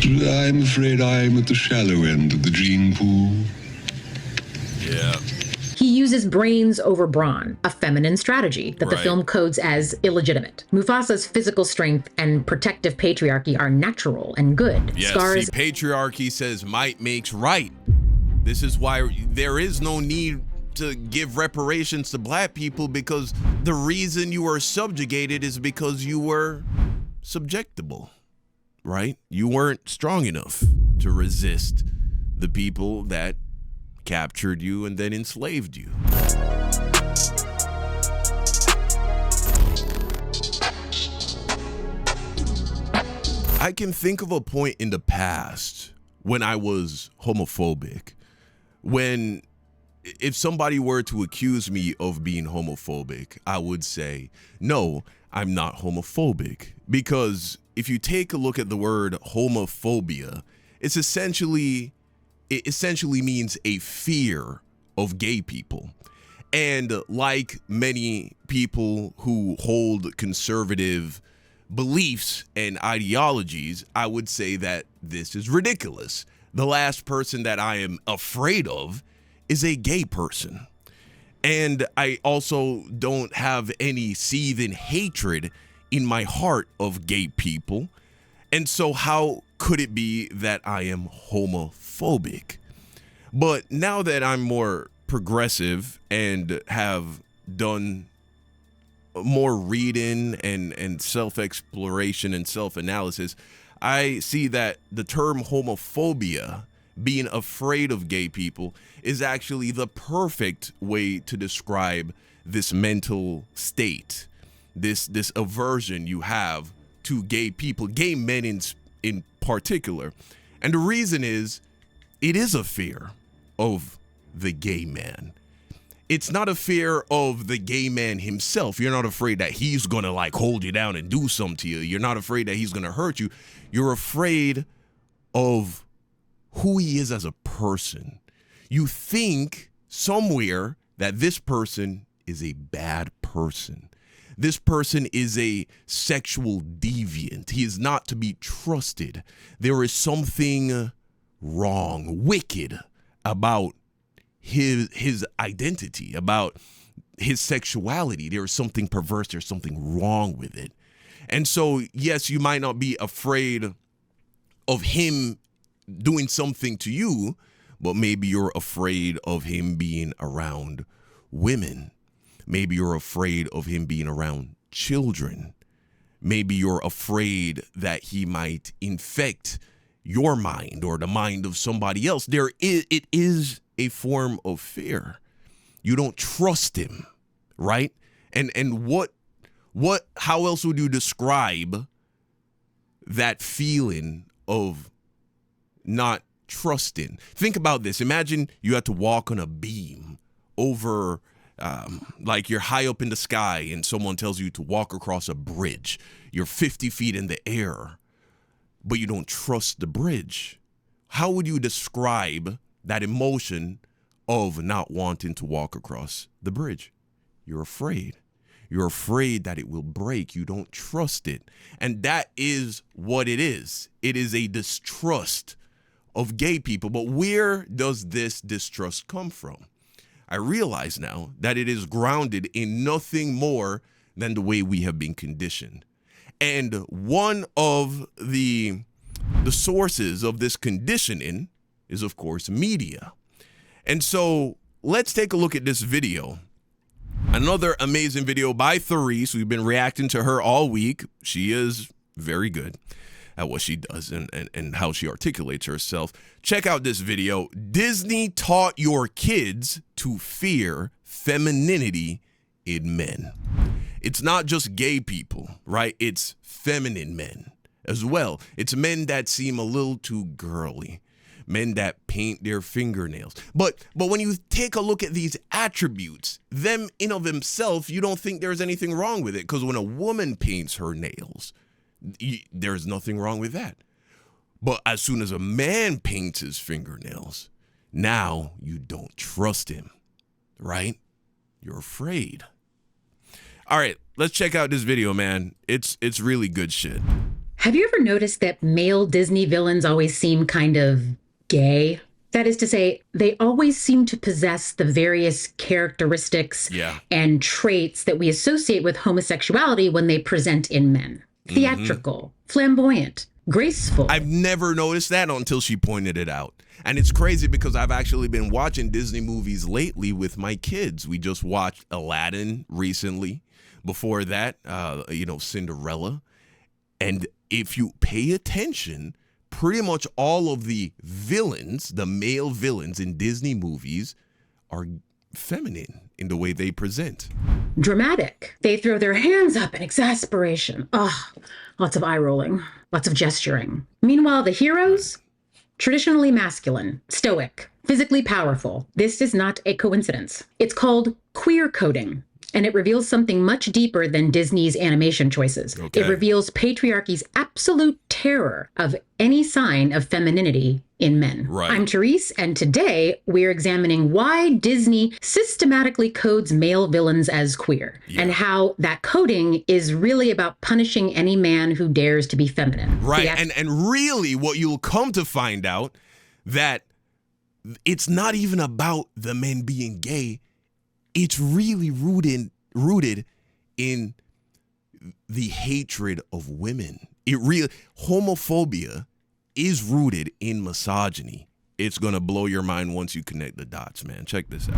I'm afraid I'm at the shallow end of the gene pool. Yeah. He uses brains over brawn, a feminine strategy that the film codes as illegitimate. Mufasa's physical strength and protective patriarchy are natural and good. Yes, Scar's patriarchy says might makes right. This is why there is no need to give reparations to black people, because the reason you were subjugated is because you were subjectable, right? You weren't strong enough to resist the people that captured you and then enslaved you. I can think of a point in the past when I was homophobic, when if somebody were to accuse me of being homophobic, I would say, no, I'm not homophobic. Because if you take a look at the word homophobia, it essentially means a fear of gay people. And like many people who hold conservative beliefs and ideologies, I would say that this is ridiculous. The last person that I am afraid of is a gay person. And I also don't have any seething hatred in my heart of gay people. And so how could it be that I am homophobic? But now that I'm more progressive and have done more reading and self-exploration and self-analysis, I see that the term homophobia, being afraid of gay people, is actually the perfect way to describe this mental state, this aversion you have to gay people, gay men in particular. And the reason is, it is a fear of the gay man. It's not a fear of the gay man himself. You're not afraid that he's gonna like hold you down and do something to you. You're not afraid that he's gonna hurt you. You're afraid of who he is as a person. You think somewhere that this person is a bad person. This person is a sexual deviant. He is not to be trusted. There is something wrong, wicked about his identity, about his sexuality. There is something perverse. There's something wrong with it. And so, yes, you might not be afraid of him doing something to you, but maybe you're afraid of him being around women. Maybe you're afraid of him being around children. Maybe you're afraid that he might infect your mind or the mind of somebody else. It is a form of fear. You don't trust him, right? And how else would you describe that feeling of not trusting? Think about this. Imagine you had to walk on a beam over, like you're high up in the sky and someone tells you to walk across a bridge. You're 50 feet in the air, but you don't trust the bridge. How would you describe that emotion of not wanting to walk across the bridge? You're afraid. You're afraid that it will break. You don't trust it. And that is what it is. It is a distrust of gay people. But where does this distrust come from? I realize now that it is grounded in nothing more than the way we have been conditioned. And one of the sources of this conditioning is, of course, media. And so let's take a look at this video. Another amazing video by Therese. We've been reacting to her all week. She is very good at what she does and how she articulates herself. Check out this video. Disney taught your kids to fear femininity in men. It's not just gay people, right? It's feminine men as well. It's men that seem a little too girly, men that paint their fingernails. But when you take a look at these attributes, them in of themselves, you don't think there's anything wrong with it, because when a woman paints her nails, there's nothing wrong with that. But as soon as a man paints his fingernails, now you don't trust him, right? You're afraid. All right, let's check out this video, man. It's really good shit. Have you ever noticed that male Disney villains always seem kind of gay? That is to say, they always seem to possess the various characteristics and traits that we associate with homosexuality when they present in men. Theatrical, flamboyant, graceful. I've never noticed that until she pointed it out. And it's crazy because I've actually been watching Disney movies lately with my kids. We just watched Aladdin recently. Before that, Cinderella. And if you pay attention, pretty much all of the villains, the male villains in Disney movies, are feminine in the way they present. Dramatic. They throw their hands up in exasperation. Lots of eye rolling, lots of gesturing. Meanwhile, the heroes, traditionally masculine, stoic, physically powerful. This is not a coincidence. It's called queer coding. And it reveals something much deeper than Disney's animation choices. Okay. It reveals patriarchy's absolute terror of any sign of femininity in men. Right. I'm Therese, and today we're examining why Disney systematically codes male villains as queer, and how that coding is really about punishing any man who dares to be feminine. Right, and really what you'll come to find out that it's not even about the men being gay. It's really rooted in the hatred of women. Homophobia is rooted in misogyny. It's going to blow your mind once you connect the dots, man. Check this out.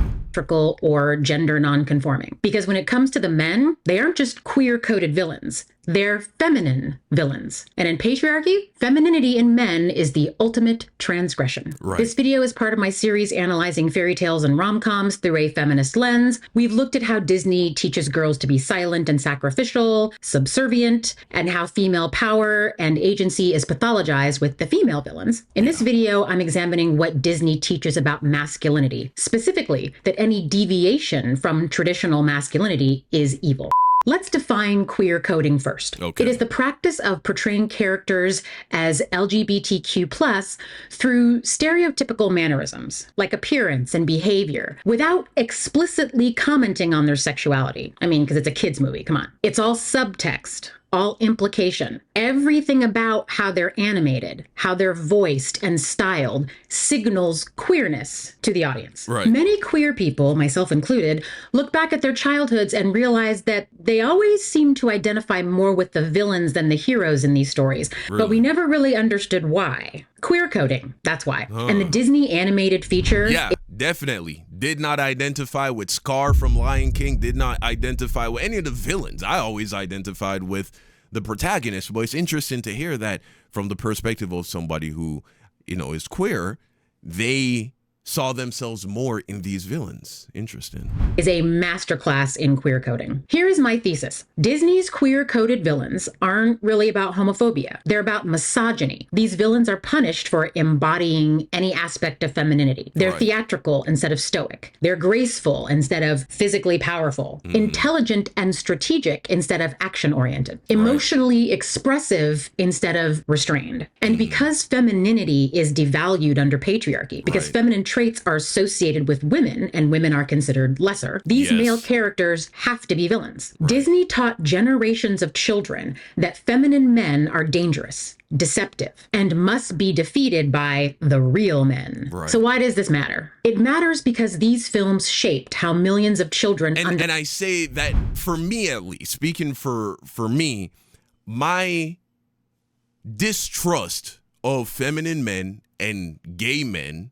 Or gender nonconforming. Because when it comes to the men, they aren't just queer-coded villains. They're feminine villains. And in patriarchy, femininity in men is the ultimate transgression. Right. This video is part of my series analyzing fairy tales and rom-coms through a feminist lens. We've looked at how Disney teaches girls to be silent and sacrificial, subservient, and how female power and agency is pathologized with the female villains. In this video, I'm examining what Disney teaches about masculinity, specifically that any deviation from traditional masculinity is evil. Let's define queer coding first. Okay. It is the practice of portraying characters as LGBTQ+ through stereotypical mannerisms, like appearance and behavior, without explicitly commenting on their sexuality. I mean, because it's a kid's movie, come on. It's all subtext. All implication. Everything about how they're animated, how they're voiced and styled signals queerness to the audience. Right. Many queer people, myself included, look back at their childhoods and realize that they always seem to identify more with the villains than the heroes in these stories. Really? But we never really understood why. Queer coding, that's why. And the Disney animated feature... Yeah, definitely. Did not identify with Scar from Lion King. Did not identify with any of the villains. I always identified with the protagonist. But it's interesting to hear that from the perspective of somebody who, is queer, they saw themselves more in these villains. Interesting. Is a masterclass in queer coding. Here is my thesis. Disney's queer-coded villains aren't really about homophobia. They're about misogyny. These villains are punished for embodying any aspect of femininity. They're theatrical instead of stoic. They're graceful instead of physically powerful. Intelligent and strategic instead of action-oriented. Emotionally expressive instead of restrained. And because femininity is devalued under patriarchy, because feminine traits are associated with women and women are considered lesser, these male characters have to be villains. Disney taught generations of children that feminine men are dangerous, deceptive, and must be defeated by the real men. So why does this matter? It matters because these films shaped how millions of children... And I say that, for me at least, speaking for me, my distrust of feminine men and gay men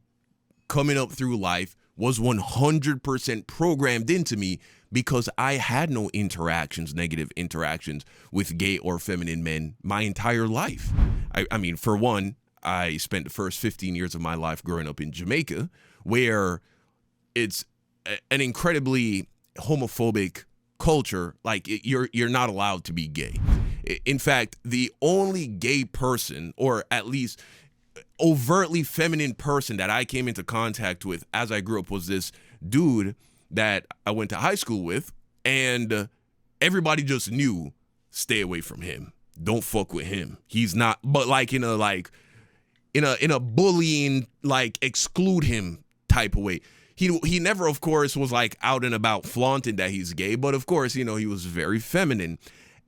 coming up through life was 100% programmed into me because I had no negative interactions with gay or feminine men my entire life. I mean, for one, I spent the first 15 years of my life growing up in Jamaica, where it's an incredibly homophobic culture. Like, you're not allowed to be gay. In fact, the only gay person, or at least overtly feminine person that I came into contact with as I grew up, was this dude that I went to high school with, and everybody just knew, stay away from him. Don't fuck with him. He's not, but in a bullying, exclude him type of way. He never, of course, was out and about flaunting that he's gay, but of course, he was very feminine.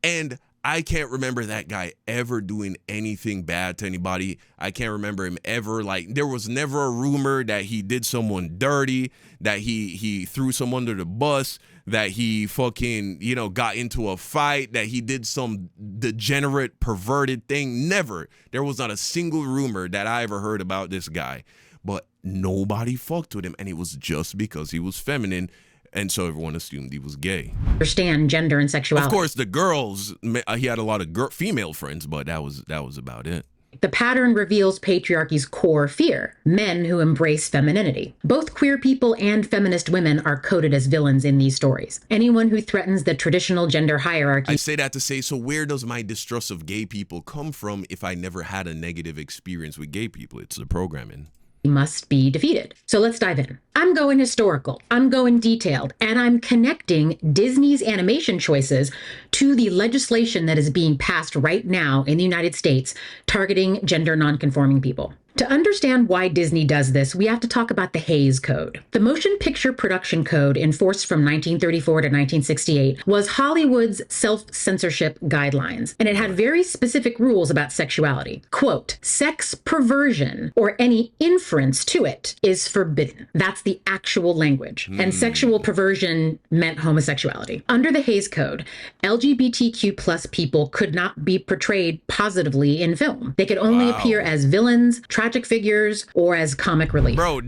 And I can't remember that guy ever doing anything bad to anybody. I can't remember him ever, like, there was never a rumor that he did someone dirty, that he threw someone under the bus, that he fucking, you know, got into a fight, that he did some degenerate, perverted thing. Never. There was not a single rumor that I ever heard about this guy. But nobody fucked with him, and it was just because he was feminine, and so everyone assumed he was gay. Understand gender and sexuality. Of course, the girls, he had a lot of female friends, but that was about it. The pattern reveals patriarchy's core fear, men who embrace femininity. Both queer people and feminist women are coded as villains in these stories. Anyone who threatens the traditional gender hierarchy. I say that to say, so where does my distrust of gay people come from if I never had a negative experience with gay people? It's the programming. Must be defeated. So let's dive in. I'm going historical, I'm going detailed, and I'm connecting Disney's animation choices to the legislation that is being passed right now in the United States targeting gender nonconforming people. To understand why Disney does this, we have to talk about the Hays Code. The Motion Picture Production Code, enforced from 1934 to 1968, was Hollywood's self-censorship guidelines, and it had very specific rules about sexuality. Quote, sex perversion or any inference to it is forbidden. That's the actual language. And sexual perversion meant homosexuality. Under the Hays Code, LGBTQ plus people could not be portrayed positively in film. They could only appear as villains, tragic figures, or as comic relief. Bro,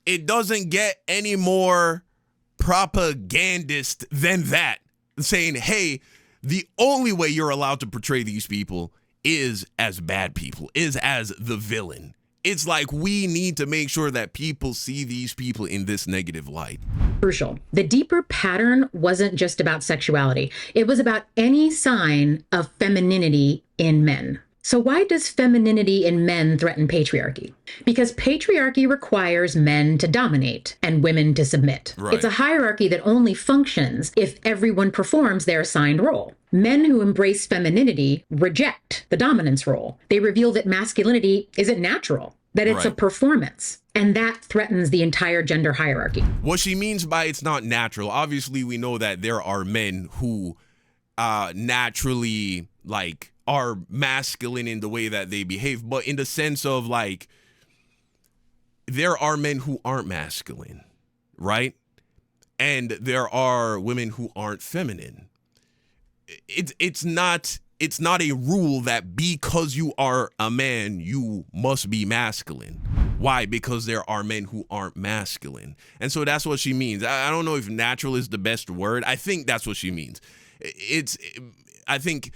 it doesn't get any more propagandist than that. Saying, hey, the only way you're allowed to portray these people is as bad people, is as the villain. It's like we need to make sure that people see these people in this negative light. Crucial. The deeper pattern wasn't just about sexuality. It was about any sign of femininity in men. So why does femininity in men threaten patriarchy? Because patriarchy requires men to dominate and women to submit. Right. It's a hierarchy that only functions if everyone performs their assigned role. Men who embrace femininity reject the dominance role. They reveal that masculinity isn't natural, that it's a performance. And that threatens the entire gender hierarchy. What she means by it's not natural, obviously we know that there are men who naturally, like, are masculine in the way that they behave, but in the sense of, like, there are men who aren't masculine, right? And there are women who aren't feminine. It's not a rule that because you are a man, you must be masculine. Why? Because there are men who aren't masculine. And so that's what she means. I don't know if natural is the best word. I think that's what she means. I think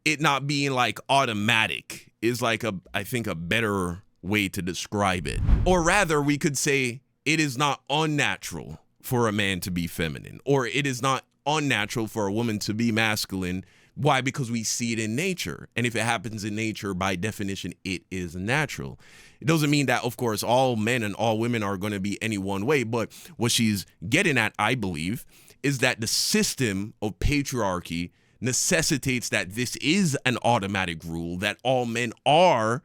it not being like automatic is like I think a better way to describe it. Or rather, we could say it is not unnatural for a man to be feminine, or it is not unnatural for a woman to be masculine. Why? Because we see it in nature. And if it happens in nature, by definition, it is natural. It doesn't mean that, of course, all men and all women are going to be any one way. But what she's getting at, I believe, is that the system of patriarchy necessitates that this is an automatic rule, that all men are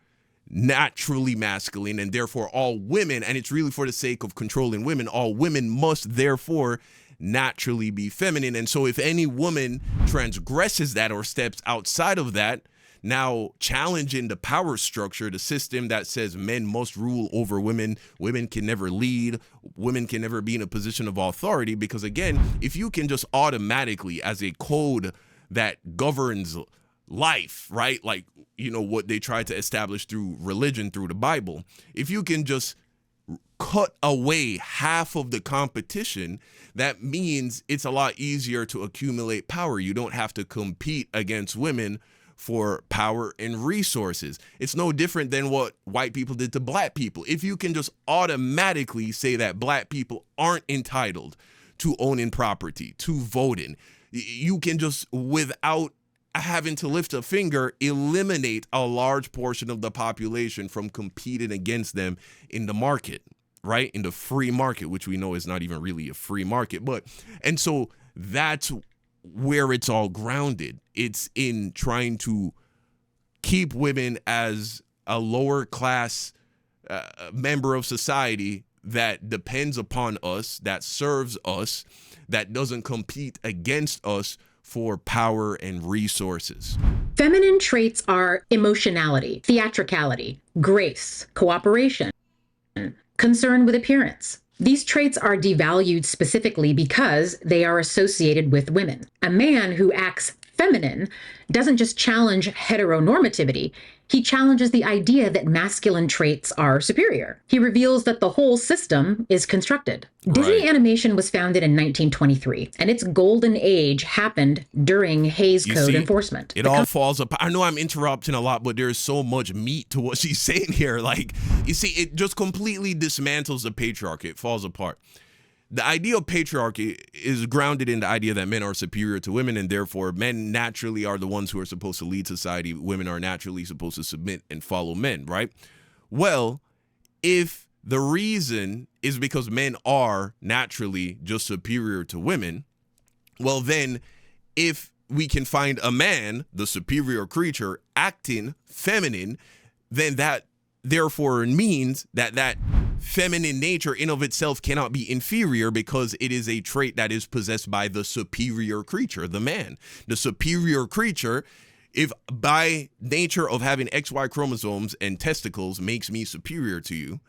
naturally masculine and therefore all women, and it's really for the sake of controlling women, all women must therefore naturally be feminine. And so if any woman transgresses that or steps outside of that, now challenging the power structure, the system that says men must rule over women, women can never lead, women can never be in a position of authority, because again, if you can just automatically, as a code that governs life, right? Like, you know, what they try to establish through religion, through the Bible. If you can just cut away half of the competition, that means it's a lot easier to accumulate power. You don't have to compete against women for power and resources. It's no different than what white people did to black people. If you can just automatically say that black people aren't entitled to owning property, to voting, you can just, without having to lift a finger, eliminate a large portion of the population from competing against them in the market, right? In the free market, which we know is not even really a free market. And so that's where it's all grounded. It's in trying to keep women as a lower class member of society that depends upon us, that serves us, that doesn't compete against us for power and resources. Feminine traits are emotionality, theatricality, grace, cooperation, concern with appearance. These traits are devalued specifically because they are associated with women. A man who acts feminine doesn't just challenge heteronormativity, he challenges the idea that masculine traits are superior. He reveals that the whole system is constructed. Disney Animation was founded in 1923, and its golden age happened during Hays Code enforcement. It all falls apart. I know I'm interrupting a lot, but there's so much meat to what she's saying here. Like, you see, it just completely dismantles the patriarchy. It falls apart. The idea of patriarchy is grounded in the idea that men are superior to women, and therefore men naturally are the ones who are supposed to lead society. Women are naturally supposed to submit and follow men, right? Well, if the reason is because men are naturally just superior to women, well then, if we can find a man, the superior creature, acting feminine, then that therefore means that that feminine nature in of itself cannot be inferior, because it is a trait that is possessed by the superior creature, the man. The superior creature, if by nature of having XY chromosomes and testicles makes me superior to you,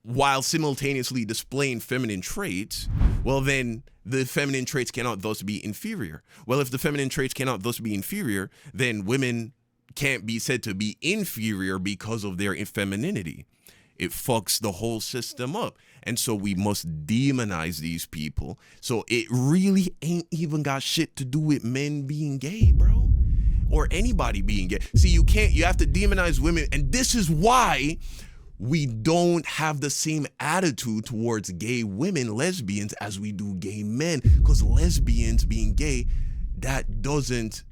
while simultaneously displaying feminine traits, well then the feminine traits cannot thus be inferior. Well, if the feminine traits cannot thus be inferior, then women can't be said to be inferior because of their femininity. It fucks the whole system up. And so we must demonize these people. So it really ain't even got shit to do with men being gay, bro. Or anybody being gay. See, you have to demonize women. And this is why we don't have the same attitude towards gay women, lesbians, as we do gay men. Because lesbians being gay, that doesn't,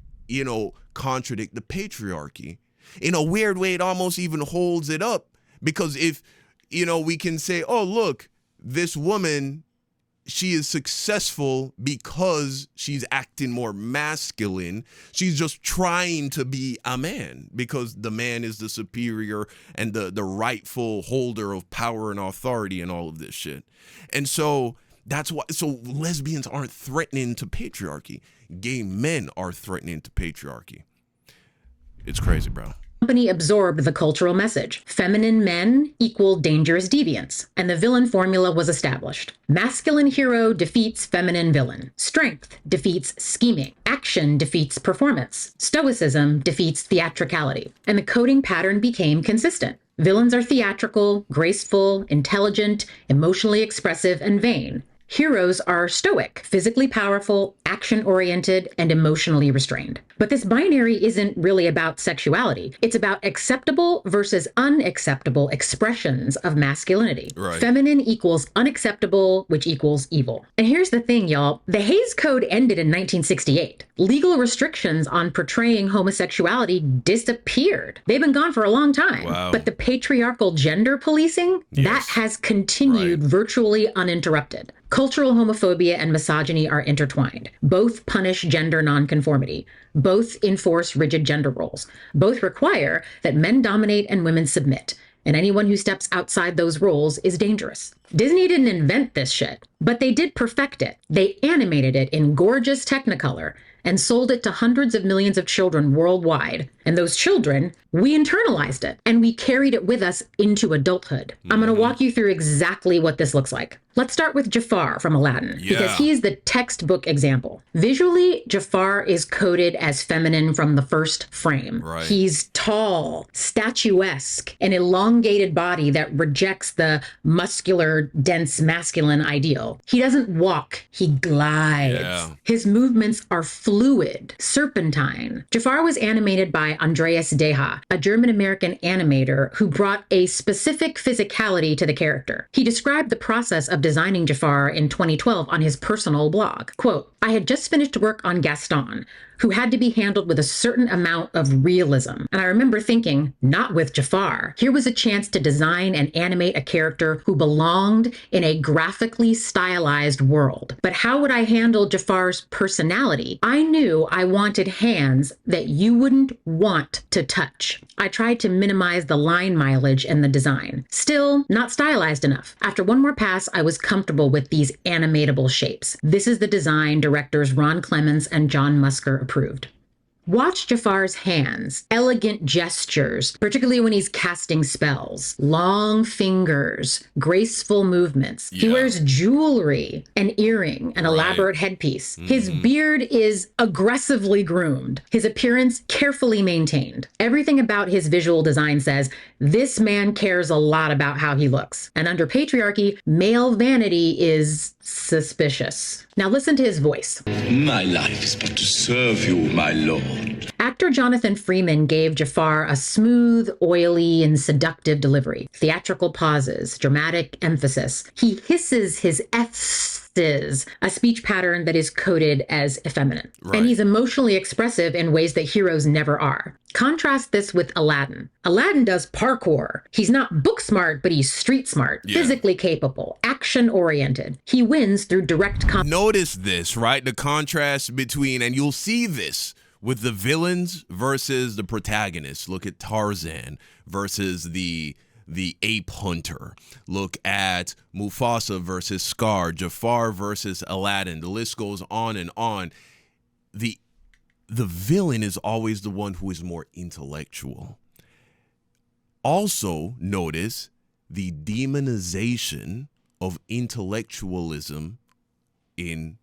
contradict the patriarchy. In a weird way, it almost even holds it up. Because if, we can say, oh, look, this woman, she is successful because she's acting more masculine. She's just trying to be a man because the man is the superior and the rightful holder of power and authority and all of this shit. And so that's why, so lesbians aren't threatening to patriarchy. Gay men are threatening to patriarchy. It's crazy, bro. Company absorbed the cultural message. Feminine men equal dangerous deviants, and the villain formula was established. Masculine hero defeats feminine villain. Strength defeats scheming. Action defeats performance. Stoicism defeats theatricality. And the coding pattern became consistent. Villains are theatrical, graceful, intelligent, emotionally expressive, and vain. Heroes are stoic, physically powerful, action-oriented, and emotionally restrained. But this binary isn't really about sexuality. It's about acceptable versus unacceptable expressions of masculinity. Right. Feminine equals unacceptable, which equals evil. And here's the thing, y'all. The Hays Code ended in 1968. Legal restrictions on portraying homosexuality disappeared. They've been gone for a long time. Wow. But the patriarchal gender policing, that has continued virtually uninterrupted. Cultural homophobia and misogyny are intertwined. Both punish gender nonconformity. Both enforce rigid gender roles. Both require that men dominate and women submit. And anyone who steps outside those roles is dangerous. Disney didn't invent this shit, but they did perfect it. They animated it in gorgeous Technicolor and sold it to hundreds of millions of children worldwide. And those children, we internalized it and we carried it with us into adulthood. I'm going to walk you through exactly what this looks like. Let's start with Jafar from Aladdin, because he is the textbook example. Visually, Jafar is coded as feminine from the first frame. Right. He's tall, statuesque, an elongated body that rejects the muscular, dense masculine ideal. He doesn't walk, he glides. Yeah. His movements are fluid, serpentine. Jafar was animated by Andreas Deha, a German-American animator who brought a specific physicality to the character. He described the process of designing Jafar in 2012 on his personal blog. Quote, "I had just finished work on Gaston. who had to be handled with a certain amount of realism. And I remember thinking, not with Jafar. Here was a chance to design and animate a character who belonged in a graphically stylized world. But how would I handle Jafar's personality? I knew I wanted hands that you wouldn't want to touch. I tried to minimize the line mileage in the design. Still, not stylized enough. After one more pass, I was comfortable with these animatable shapes. This is the design directors Ron Clements and John Musker approved. Watch Jafar's hands, elegant gestures, particularly when he's casting spells, long fingers, graceful movements. He wears jewelry, an earring, an elaborate headpiece. His beard is aggressively groomed, his appearance carefully maintained. Everything about his visual design says, this man cares a lot about how he looks. And under patriarchy, male vanity is suspicious. Now listen to his voice. My life is but to serve you, my lord. Actor Jonathan Freeman gave Jafar a smooth, oily, and seductive delivery. Theatrical pauses, dramatic emphasis. He hisses his F's, a speech pattern that is coded as effeminate. Right. And he's emotionally expressive in ways that heroes never are. Contrast this with Aladdin. Aladdin does parkour. He's not book smart, but he's street smart, physically capable, action-oriented. He wins through direct Notice this, right? The contrast between, and you'll see this with the villains versus the protagonists. Look at Tarzan versus the ape hunter. Look at Mufasa versus Scar, Jafar versus Aladdin. The list goes on and on. The villain is always the one who is more intellectual. Also, notice the demonization of intellectualism in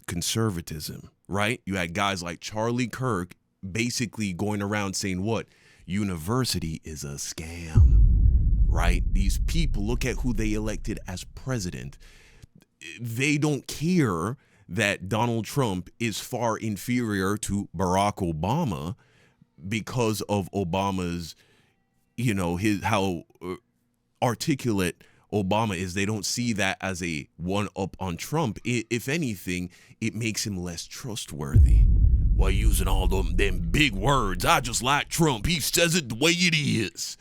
conservatism, right? You had guys like Charlie Kirk basically going around saying what? University is a scam, right? These people, look at who they elected as president. They don't care that Donald Trump is far inferior to Barack Obama because of Obama's, how articulate Obama is. They don't see that as a one-up on Trump. If anything, it makes him less trustworthy. Why using all them big words? I just like Trump. He says it the way it is.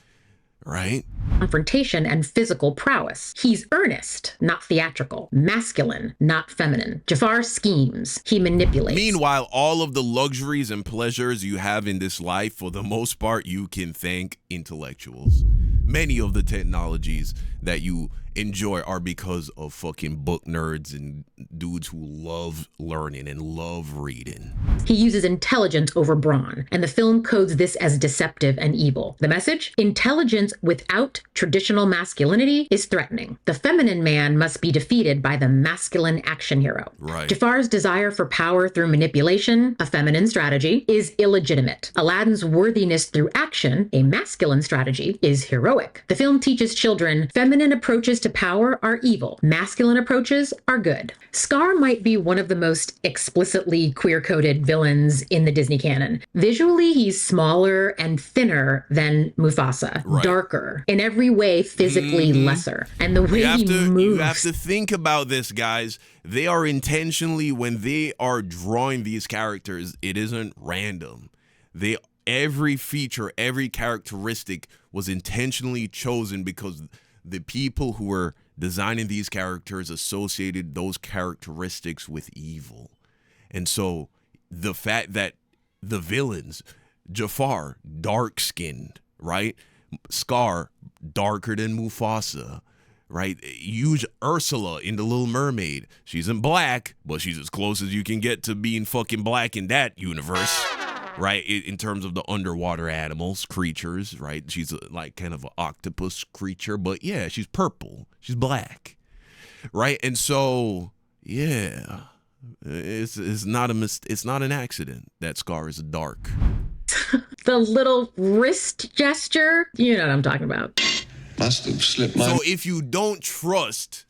Right? Confrontation and physical prowess. He's earnest, not theatrical. Masculine, not feminine. Jafar schemes. He manipulates. Meanwhile, all of the luxuries and pleasures you have in this life, for the most part, you can thank intellectuals. Many of the technologies that you enjoy are because of fucking book nerds and dudes who love learning and love reading. He uses intelligence over brawn, and the film codes this as deceptive and evil. The message? Intelligence without traditional masculinity is threatening. The feminine man must be defeated by the masculine action hero. Right. Jafar's desire for power through manipulation, a feminine strategy, is illegitimate. Aladdin's worthiness through action, a masculine strategy, is heroic. The film teaches children feminine approaches to power are evil. Masculine approaches are good. Scar might be one of the most explicitly queer-coded villains in the Disney canon. Visually, he's smaller and thinner than Mufasa, darker, in every way physically lesser. And the way he moves. You have to think about this, guys. They are intentionally, when they are drawing these characters, it isn't random. Every feature, every characteristic was intentionally chosen because the people who were designing these characters associated those characteristics with evil. And so the fact that the villains, Jafar, dark-skinned, right? Scar, darker than Mufasa, right? Use Ursula in The Little Mermaid. She's in black, but she's as close as you can get to being fucking black in that universe. Right, in terms of the underwater animals, creatures, right? She's like kind of an octopus creature, but yeah, she's purple. She's black, right? And so, yeah, it's not an accident that Scar is dark. The little wrist gesture, you know what I'm talking about. Must have slipped my... So if you don't trust,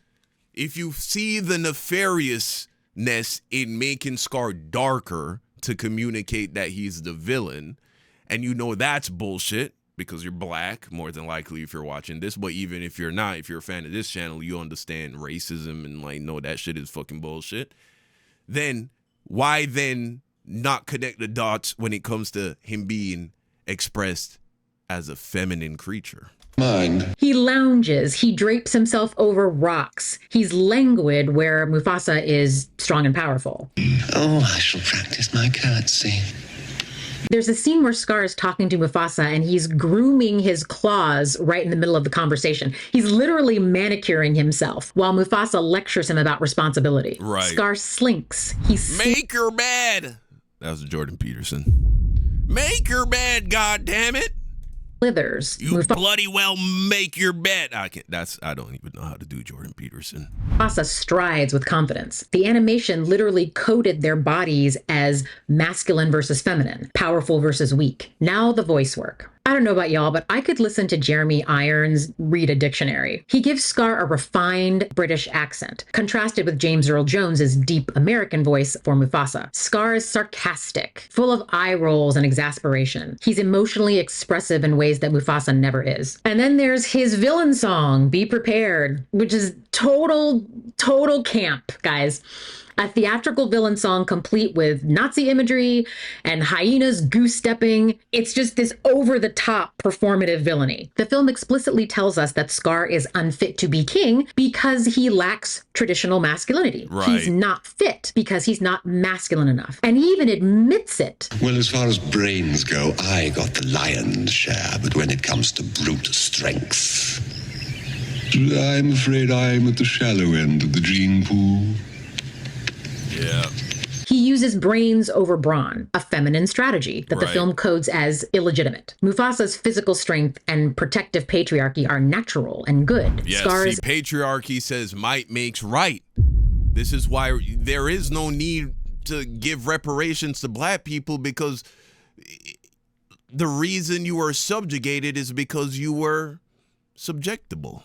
if you see the nefariousness in making Scar darker to communicate that he's the villain, and you know that's bullshit because you're black, more than likely if you're watching this, but even if you're not, if you're a fan of this channel, you understand racism and like, no, that shit is fucking bullshit. Then why then not connect the dots when it comes to him being expressed as a feminine creature. Mind. He lounges, he drapes himself over rocks. He's languid where Mufasa is strong and powerful. Oh, I shall practice my curtsy. There's a scene where Scar is talking to Mufasa and he's grooming his claws right in the middle of the conversation. He's literally manicuring himself while Mufasa lectures him about responsibility. Right. Scar slinks. Make your bed. That was Jordan Peterson. Make your bed, goddammit. Slithers. You bloody well make your bed. I don't even know how to do Jordan Peterson. Mufasa strides with confidence. The animation literally coded their bodies as masculine versus feminine, powerful versus weak. Now the voice work. I don't know about y'all, but I could listen to Jeremy Irons read a dictionary. He gives Scar a refined British accent, contrasted with James Earl Jones's deep American voice for Mufasa. Scar is sarcastic, full of eye rolls and exasperation. He's emotionally expressive in ways that Mufasa never is. And then there's his villain song, Be Prepared, which is total camp, guys. A theatrical villain song complete with Nazi imagery and hyenas goose-stepping. It's just this over-the-top performative villainy. The film explicitly tells us that Scar is unfit to be king because he lacks traditional masculinity. Right. He's not fit because he's not masculine enough. And he even admits it. Well, as far as brains go, I got the lion's share, but when it comes to brute strength, I'm afraid I'm at the shallow end of the gene pool. Yeah. He uses brains over brawn, a feminine strategy that the Right. film codes as illegitimate. Mufasa's physical strength and protective patriarchy are natural and good. Yes, Scar's see, patriarchy says might makes right. This is why there is no need to give reparations to black people, because the reason you were subjugated is because you were subjectable,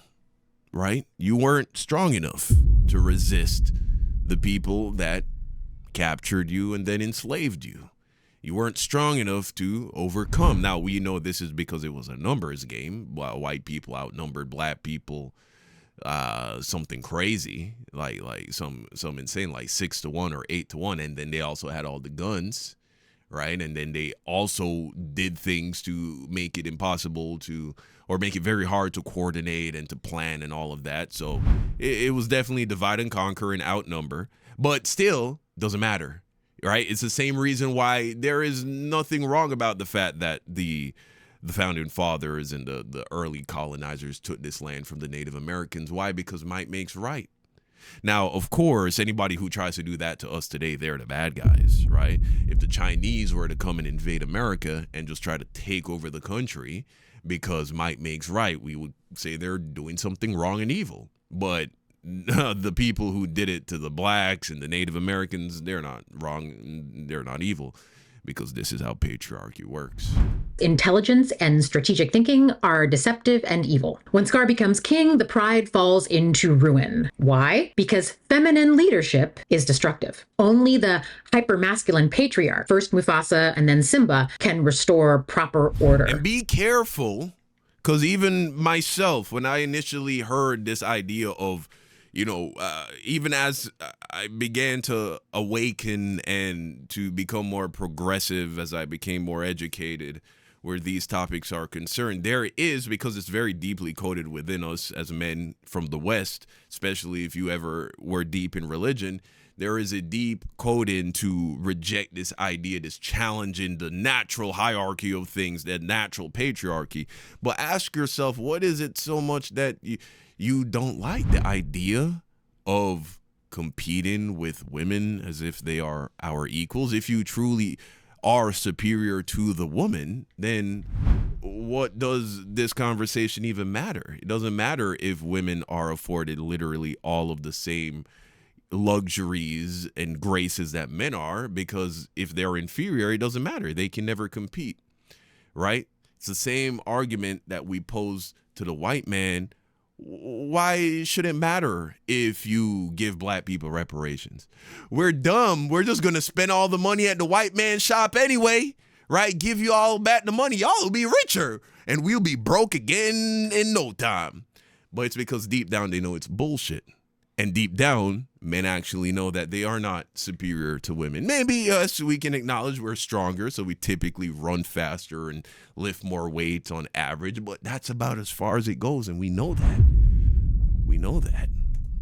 right? You weren't strong enough to resist the people that captured you and then enslaved you. You weren't strong enough to overcome. Now, we know this is because it was a numbers game. While white people outnumbered black people something crazy, like some insane, like 6-1 or 8-1. And then they also had all the guns, right? And then they also did things to make it impossible to, or make it very hard to coordinate and to plan and all of that. So it was definitely divide and conquer and outnumber, but still doesn't matter, right? It's the same reason why there is nothing wrong about the fact that the founding fathers and the early colonizers took this land from the Native Americans. Why? Because might makes right. Now, of course, anybody who tries to do that to us today, they're the bad guys, right? If the Chinese were to come and invade America and just try to take over the country because might makes right, we would say they're doing something wrong and evil. But the people who did it to the blacks and the Native Americans, they're not wrong, they're not evil, because this is how patriarchy works. intelligence and strategic thinking are deceptive and evil. When Scar becomes king, the pride falls into ruin. Why? Because feminine leadership is destructive. Only the hypermasculine patriarch, first Mufasa and then Simba, can restore proper order. And be careful, because even myself, when I initially heard this idea of, even as I began to awaken and to become more progressive, as I became more educated where these topics are concerned, there is, because it's very deeply coded within us as men from the West, especially if you ever were deep in religion, there is a deep coding to reject this idea, this challenging the natural hierarchy of things, that natural patriarchy. But ask yourself, what is it so much that you don't like? The idea of competing with women as if they are our equals. If you truly are superior to the woman, then what does this conversation even matter? It doesn't matter if women are afforded literally all of the same luxuries and graces that men are, because if they're inferior, it doesn't matter. They can never compete, right? It's the same argument that we pose to the white man. Why should it matter if you give black people reparations? We're dumb. We're just going to spend all the money at the white man's shop anyway, right? Give you all back the money. Y'all will be richer and we'll be broke again in no time. But it's because deep down they know it's bullshit. And deep down, men actually know that they are not superior to women. Maybe us, we can acknowledge we're stronger, so we typically run faster and lift more weight on average, but that's about as far as it goes, and we know that. We know that.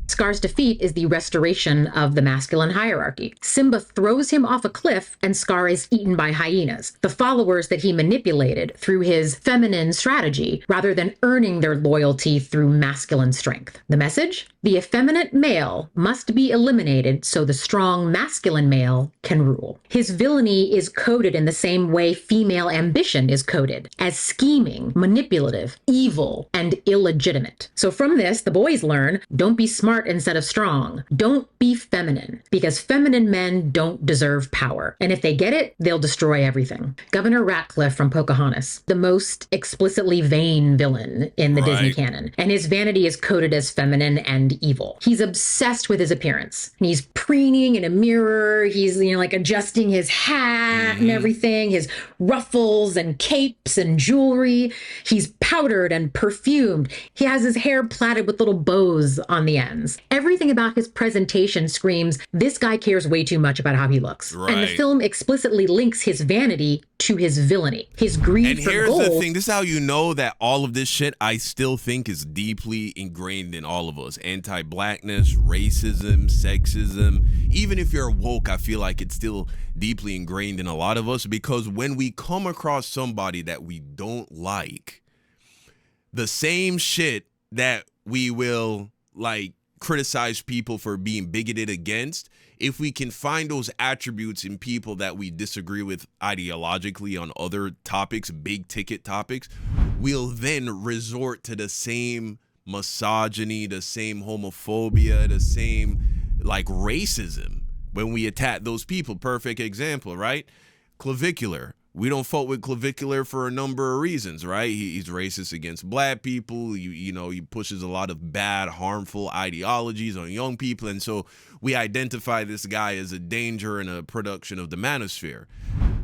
Scar's defeat is the restoration of the masculine hierarchy. Simba throws him off a cliff and Scar is eaten by hyenas, the followers that he manipulated through his feminine strategy rather than earning their loyalty through masculine strength. The message? The effeminate male must be eliminated so the strong masculine male can rule. His villainy is coded in the same way female ambition is coded, as scheming, manipulative, evil, and illegitimate. So from this, the boys learn, don't be smart instead of strong. Don't be feminine, because feminine men don't deserve power. And if they get it, they'll destroy everything. Governor Ratcliffe from Pocahontas, the most explicitly vain villain in the Disney canon. And his vanity is coded as feminine and evil. He's obsessed with his appearance. He's preening in a mirror. He's, like adjusting his hat and everything, his ruffles and capes and jewelry. He's powdered and perfumed. He has his hair plaited with little bows on the ends. Everything about his presentation screams, this guy cares way too much about how he looks. Right. And the film explicitly links his vanity to his villainy, his greed for gold. And here's the thing, this is how you know that all of this shit I still think is deeply ingrained in all of us. Anti-blackness, racism, sexism. Even if you're woke, I feel like it's still deeply ingrained in a lot of us, because when we come across somebody that we don't like, the same shit that we will criticize people for being bigoted against, if we can find those attributes in people that we disagree with ideologically on other topics, big ticket topics, we'll then resort to the same misogyny, the same homophobia, the same racism when we attack those people. Perfect example, right? Clavicular. We don't fuck with Clavicular for a number of reasons, right? He's racist against black people. He pushes a lot of bad, harmful ideologies on young people. And so we identify this guy as a danger and a production of the manosphere.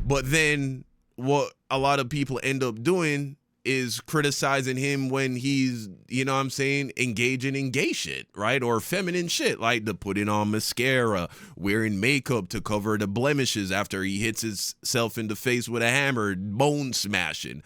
But then what a lot of people end up doing is criticizing him when he's, engaging in gay shit, right? Or feminine shit, like the putting on mascara, wearing makeup to cover the blemishes after he hits himself in the face with a hammer, bone smashing.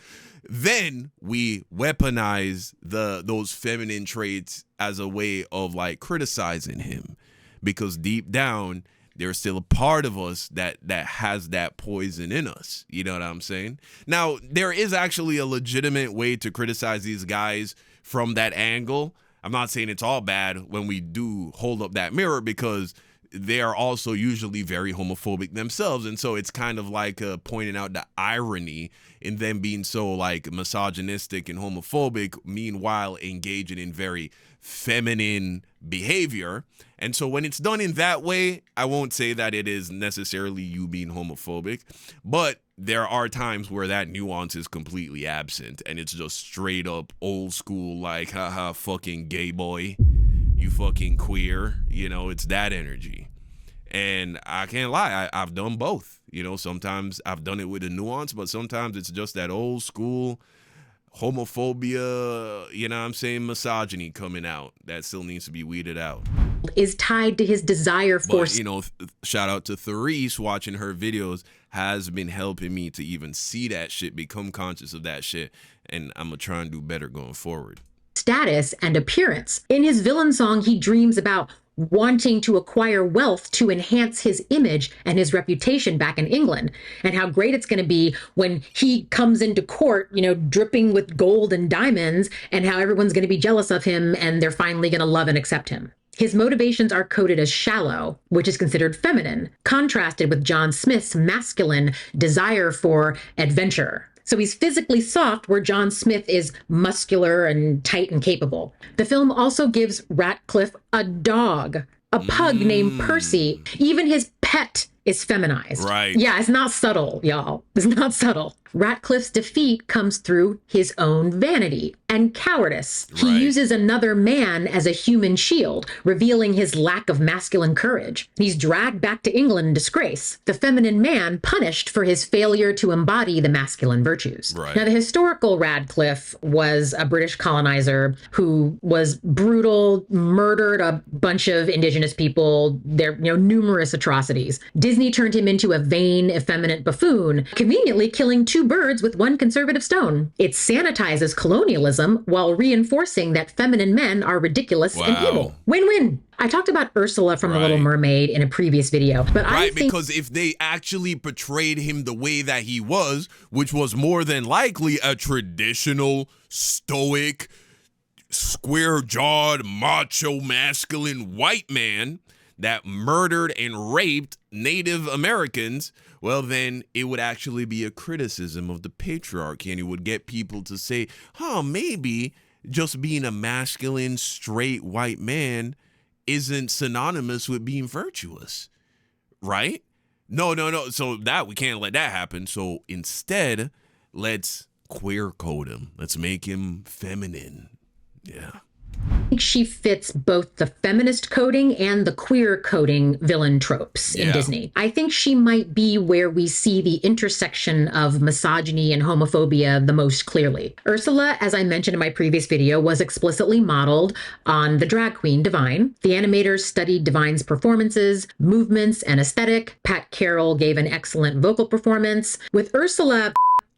Then we weaponize those feminine traits as a way of criticizing him, because deep down, there's still a part of us that has that poison in us. You know what I'm saying? Now, there is actually a legitimate way to criticize these guys from that angle. I'm not saying it's all bad when we do hold up that mirror, because they are also usually very homophobic themselves. And so it's kind of pointing out the irony in them being so misogynistic and homophobic, meanwhile engaging in very feminine behavior. And so when it's done in that way, I won't say that it is necessarily you being homophobic, but there are times where that nuance is completely absent and it's just straight up old school, haha, fucking gay boy, you fucking queer, it's that energy. And I can't lie, I've done both. Sometimes I've done it with a nuance, but sometimes it's just that old school homophobia, misogyny coming out that still needs to be weeded out. Is tied to his desire for... But, shout out to Therese, watching her videos has been helping me to even see that shit, become conscious of that shit, and I'm gonna try and do better going forward. Status and appearance. In his villain song, he dreams about wanting to acquire wealth to enhance his image and his reputation back in England, and how great it's going to be when he comes into court, dripping with gold and diamonds, and how everyone's going to be jealous of him and they're finally going to love and accept him. His motivations are coded as shallow, which is considered feminine, contrasted with John Smith's masculine desire for adventure. So he's physically soft, where John Smith is muscular and tight and capable. The film also gives Ratcliffe a dog, a pug named Percy. Even his pet is feminized. Right. Yeah, it's not subtle, y'all. It's not subtle. Ratcliffe's defeat comes through his own vanity and cowardice. He uses another man as a human shield, revealing his lack of masculine courage. He's dragged back to England in disgrace, the feminine man punished for his failure to embody the masculine virtues. Now, the historical Ratcliffe was a British colonizer who was brutal, murdered a bunch of indigenous people, numerous atrocities. Disney turned him into a vain, effeminate buffoon, conveniently killing two birds with one conservative stone. It sanitizes colonialism while reinforcing that feminine men are ridiculous and evil. Win-win. I talked about Ursula from The Little Mermaid in a previous video, but I think because if they actually portrayed him the way that he was, which was more than likely a traditional, stoic, square-jawed, macho, masculine white man that murdered and raped Native Americans, well, then it would actually be a criticism of the patriarchy, and it would get people to say, maybe just being a masculine, straight white man isn't synonymous with being virtuous, right? No. So we can't let that happen. So instead, let's queer code him. Let's make him feminine. Yeah. I think she fits both the feminist coding and the queer coding villain tropes in Disney. I think she might be where we see the intersection of misogyny and homophobia the most clearly. Ursula, as I mentioned in my previous video, was explicitly modeled on the drag queen Divine. The animators studied Divine's performances, movements, and aesthetic. Pat Carroll gave an excellent vocal performance. With Ursula,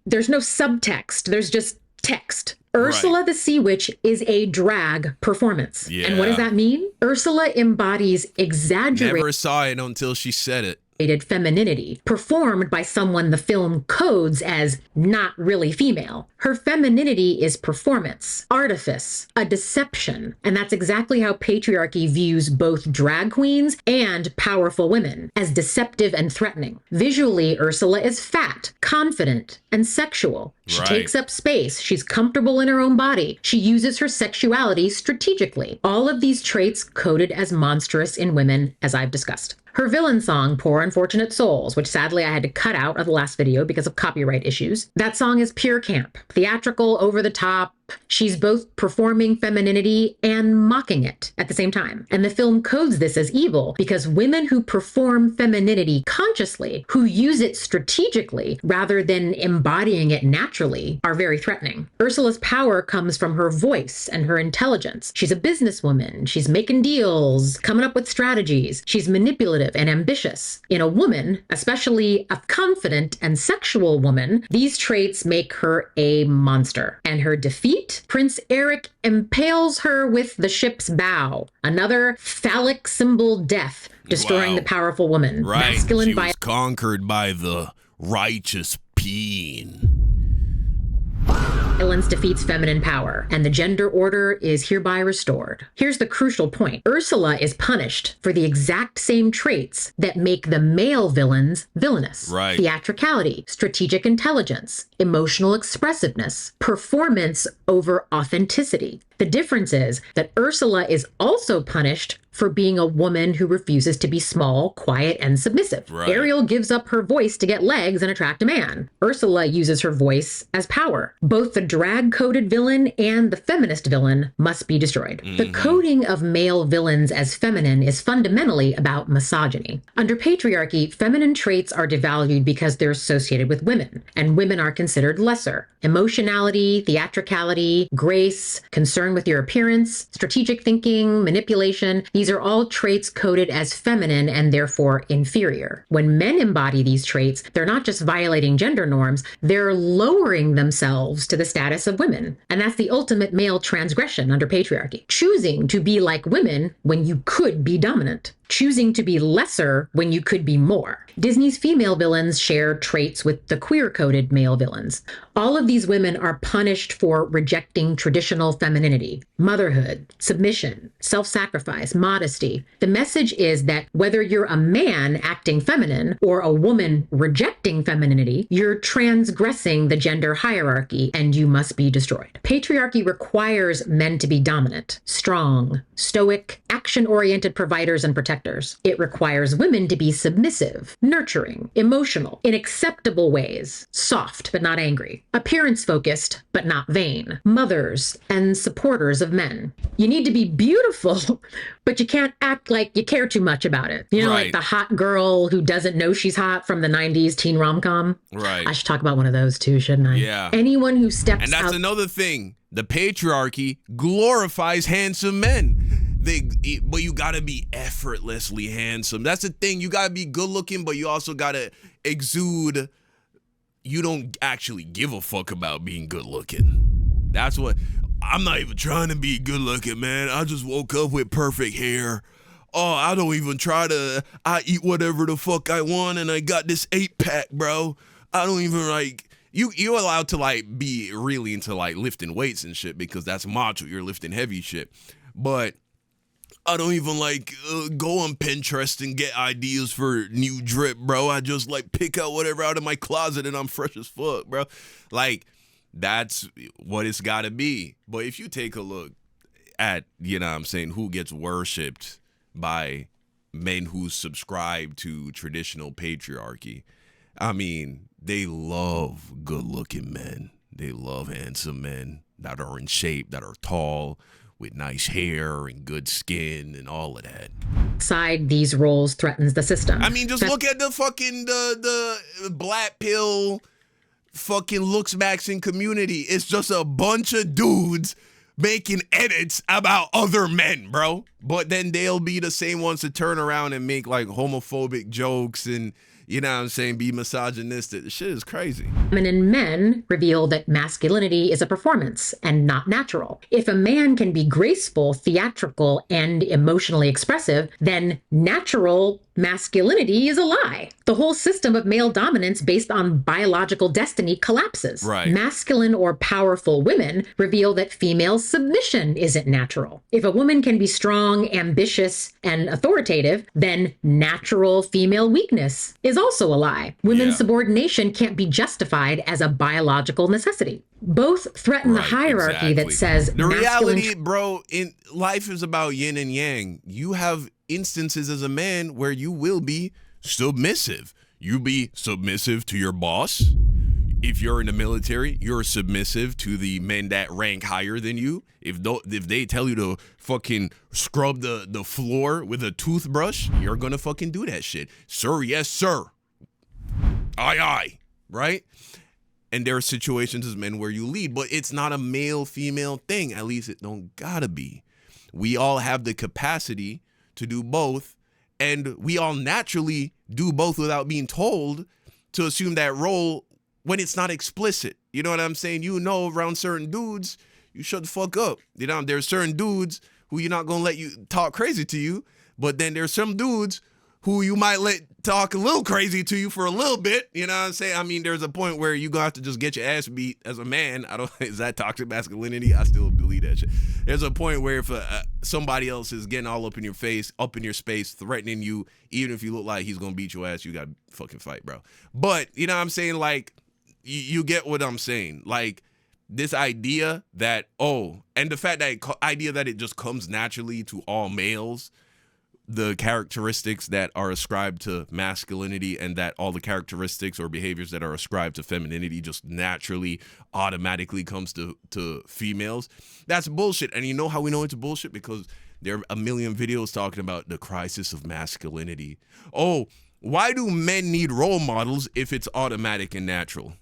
there's no subtext. There's just text. Ursula the Sea Witch is a drag performance. And what does that mean? Ursula embodies exaggerated... Never saw it until she said it. Femininity, performed by someone the film codes as not really female. Her femininity is performance, artifice, a deception. And that's exactly how patriarchy views both drag queens and powerful women, as deceptive and threatening. Visually, Ursula is fat, confident, and sexual. She takes up space. She's comfortable in her own body. She uses her sexuality strategically. All of these traits coded as monstrous in women, as I've discussed. Her villain song, Poor Unfortunate Souls, which sadly I had to cut out of the last video because of copyright issues. That song is pure camp, theatrical, over the top. She's both performing femininity and mocking it at the same time. And the film codes this as evil because women who perform femininity consciously, who use it strategically rather than embodying it naturally, are very threatening. Ursula's power comes from her voice and her intelligence. She's a businesswoman. She's making deals, coming up with strategies. She's manipulative and ambitious. In a woman, especially a confident and sexual woman, these traits make her a monster. And her defeat, Prince Eric impales her with the ship's bow. Another phallic symbol death, destroying the powerful woman. Masculine she was conquered by the righteous peen. Violence defeats feminine power, and the gender order is hereby restored. Here's the crucial point. Ursula is punished for the exact same traits that make the male villains villainous. Theatricality, strategic intelligence, emotional expressiveness, performance over authenticity. The difference is that Ursula is also punished for being a woman who refuses to be small, quiet, and submissive. Ariel gives up her voice to get legs and attract a man. Ursula uses her voice as power. Both the drag-coded villain and the feminist villain must be destroyed. The coding of male villains as feminine is fundamentally about misogyny. Under patriarchy, feminine traits are devalued because they're associated with women, and women are considered lesser. Emotionality, theatricality, grace, concern with your appearance, strategic thinking, manipulation, these are all traits coded as feminine and therefore inferior. When men embody these traits, they're not just violating gender norms, they're lowering themselves to the status of women. And that's the ultimate male transgression under patriarchy. Choosing to be like women when you could be dominant. Choosing to be lesser when you could be more. Disney's female villains share traits with the queer-coded male villains. All of these women are punished for rejecting traditional femininity, motherhood, submission, self-sacrifice, modesty. The message is that whether you're a man acting feminine or a woman rejecting femininity, you're transgressing the gender hierarchy and you must be destroyed. Patriarchy requires men to be dominant, strong, stoic, action-oriented providers and protectors sectors. It requires women to be submissive, nurturing, emotional, in acceptable ways, soft but not angry, appearance-focused but not vain, mothers and supporters of men. You need to be beautiful, but you can't act like you care too much about it. You know, Right. like the hot girl who doesn't know she's hot from the 90s teen rom-com. Right. I should talk about one of those too, shouldn't I? Yeah. Anyone who steps And that's out... another thing. The patriarchy glorifies handsome men. But you gotta be effortlessly handsome. That's the thing. You gotta be good looking, but you also gotta exude. You don't actually give a fuck about being good looking. That's what. I'm not even trying to be good looking, man. I just woke up with perfect hair. Oh, I don't even try to. I eat whatever the fuck I want, and I got this 8-pack, bro. I don't even like. You're allowed to like be really into like lifting weights and shit because that's macho. You're lifting heavy shit, but I don't even like go on Pinterest and get ideas for new drip, bro. I just like pick out whatever out of my closet and I'm fresh as fuck, bro. Like that's what it's got to be. But if you take a look at, you know what I'm saying, who gets worshipped by men who subscribe to traditional patriarchy, I mean, they love good-looking men. They love handsome men that are in shape, that are tall, with nice hair and good skin and all of that. Outside these roles threatens the system. I mean, just look at the fucking the black pill fucking looks maxing community. It's just a bunch of dudes making edits about other men, bro. But then they'll be the same ones to turn around and make like homophobic jokes and, you know what I'm saying, be misogynistic. The shit is crazy. Feminine men reveal that masculinity is a performance and not natural. If a man can be graceful, theatrical, and emotionally expressive, then natural masculinity is a lie. The whole system of male dominance based on biological destiny collapses. Right. Masculine or powerful women reveal that female submission isn't natural. If a woman can be strong, ambitious, and authoritative, then natural female weakness is also a lie. Women's subordination can't be justified as a biological necessity. Both threaten the hierarchy that says the reality, bro, in life is about yin and yang. You have instances as a man where you will be submissive. You be submissive to your boss. If you're in the military, you're submissive to the men that rank higher than you. If they tell you to fucking scrub the floor with a toothbrush, you're gonna fucking do that shit. Sir, yes, sir. Aye, aye. Right? And there are situations as men where you lead, but it's not a male-female thing. At least it don't gotta be. We all have the capacity to do both, and we all naturally do both without being told to assume that role when it's not explicit. You know what I'm saying? You know, around certain dudes, you shut the fuck up. You know, there's certain dudes who you're not gonna let you talk crazy to you, but then there's some dudes who you might let talk a little crazy to you for a little bit. You know what I'm saying? I mean, there's a point where you're gonna have to just get your ass beat as a man. Is that toxic masculinity? I still believe that shit. There's a point where if somebody else is getting all up in your face, up in your space, threatening you, even if you look like he's gonna beat your ass, you gotta fucking fight, bro. But, you know what I'm saying? Like, you get what I'm saying. Like, this idea that, and the fact that idea that it just comes naturally to all males, the characteristics that are ascribed to masculinity and that all the characteristics or behaviors that are ascribed to femininity just naturally automatically comes to females. That's bullshit. And you know how we know it's bullshit? Because there are a million videos talking about the crisis of masculinity. Oh, why do men need role models if it's automatic and natural?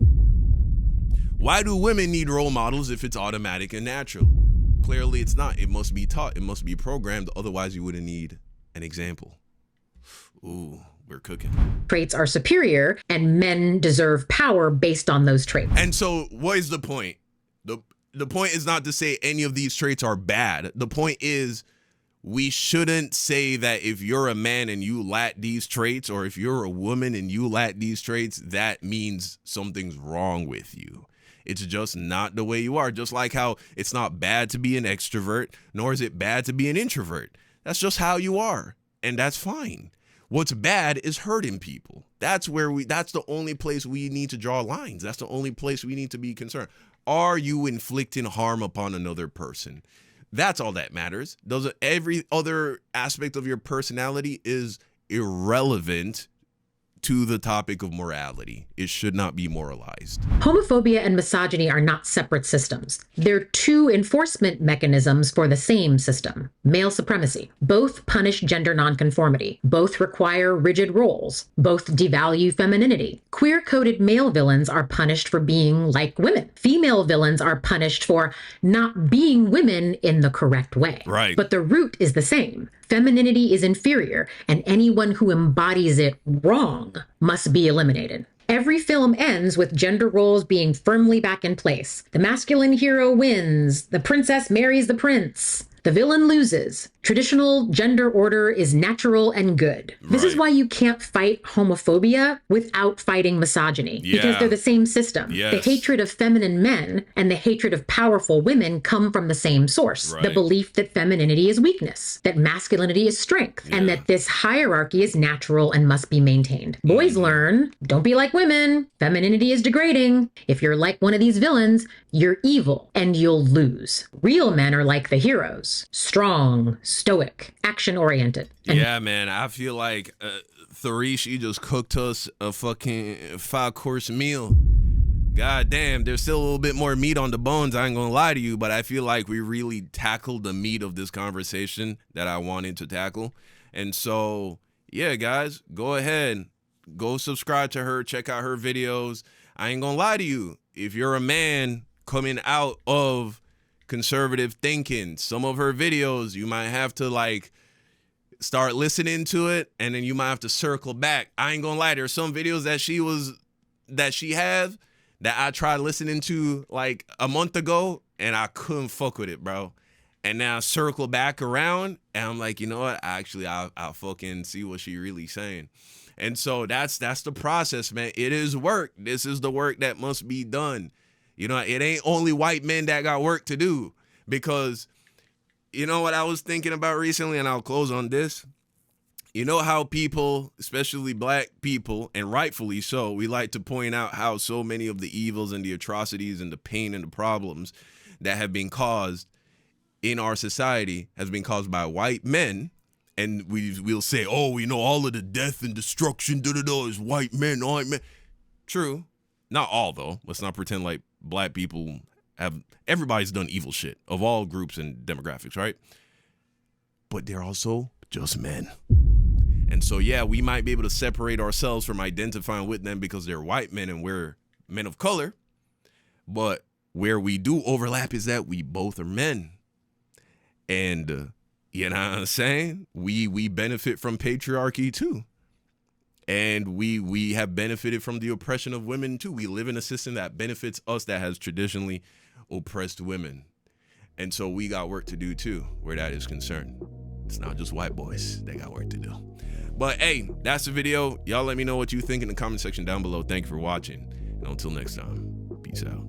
Why do women need role models if it's automatic and natural? Clearly it's not. It must be taught. It must be programmed. Otherwise you wouldn't need an example. Ooh, we're cooking. Traits are superior and men deserve power based on those traits. And so what is the point? The point is not to say any of these traits are bad. The point is we shouldn't say that if you're a man and you lack these traits, or if you're a woman and you lack these traits, that means something's wrong with you. It's just not the way you are. Just like how it's not bad to be an extrovert, nor is it bad to be an introvert. That's just how you are, and that's fine. What's bad is hurting people. That's the only place we need to draw lines. That's the only place we need to be concerned. Are you inflicting harm upon another person? That's all that matters. Every other aspect of your personality is irrelevant to the topic of morality. It should not be moralized. Homophobia and misogyny are not separate systems. They're two enforcement mechanisms for the same system. Male supremacy. Both punish gender nonconformity. Both require rigid roles. Both devalue femininity. Queer-coded male villains are punished for being like women. Female villains are punished for not being women in the correct way. Right. But the root is the same. Femininity is inferior, and anyone who embodies it wrong must be eliminated. Every film ends with gender roles being firmly back in place. The masculine hero wins. The princess marries the prince. The villain loses. Traditional gender order is natural and good. This is why you can't fight homophobia without fighting misogyny, because they're the same system. Yes. The hatred of feminine men and the hatred of powerful women come from the same source. The belief that femininity is weakness, that masculinity is strength, and that this hierarchy is natural and must be maintained. Boys learn, don't be like women. Femininity is degrading. If you're like one of these villains, you're evil and you'll lose. Real men are like the heroes. Strong, stoic, action-oriented. Yeah, man. I feel like Tharishi just cooked us a fucking 5-course meal. God damn, there's still a little bit more meat on the bones. I ain't gonna lie to you, but I feel like we really tackled the meat of this conversation that I wanted to tackle. And so, yeah, guys, go ahead. Go subscribe to her. Check out her videos. I ain't gonna lie to you. If you're a man coming out of conservative thinking, some of her videos, you might have to like start listening to it, and then you might have to circle back. I ain't gonna lie, there's some videos that she have that I tried listening to like a month ago and I couldn't fuck with it, bro. And now I circle back around and I'm like, you know what? I'll fucking see what she really saying. And so that's the process, man. It is work. This is the work that must be done. You know, it ain't only white men that got work to do, because you know what I was thinking about recently, and I'll close on this. You know how people, especially black people, and rightfully so, we like to point out how so many of the evils and the atrocities and the pain and the problems that have been caused in our society has been caused by white men. And we'll say, oh, we know all of the death and destruction, is white men, white men. True. Not all, though. Let's not pretend like black people everybody's done evil shit of all groups and demographics, right? But they're also just men. And so, yeah, we might be able to separate ourselves from identifying with them because they're white men and we're men of color. But where we do overlap is that we both are men. And, you know what I'm saying? We benefit from patriarchy too. And we have benefited from the oppression of women too. We live in a system that benefits us, that has traditionally oppressed women. And so we got work to do too, where that is concerned. It's not just white boys. They got work to do. But hey, that's the video. Y'all let me know what you think in the comment section down below. Thank you for watching. And until next time, peace out.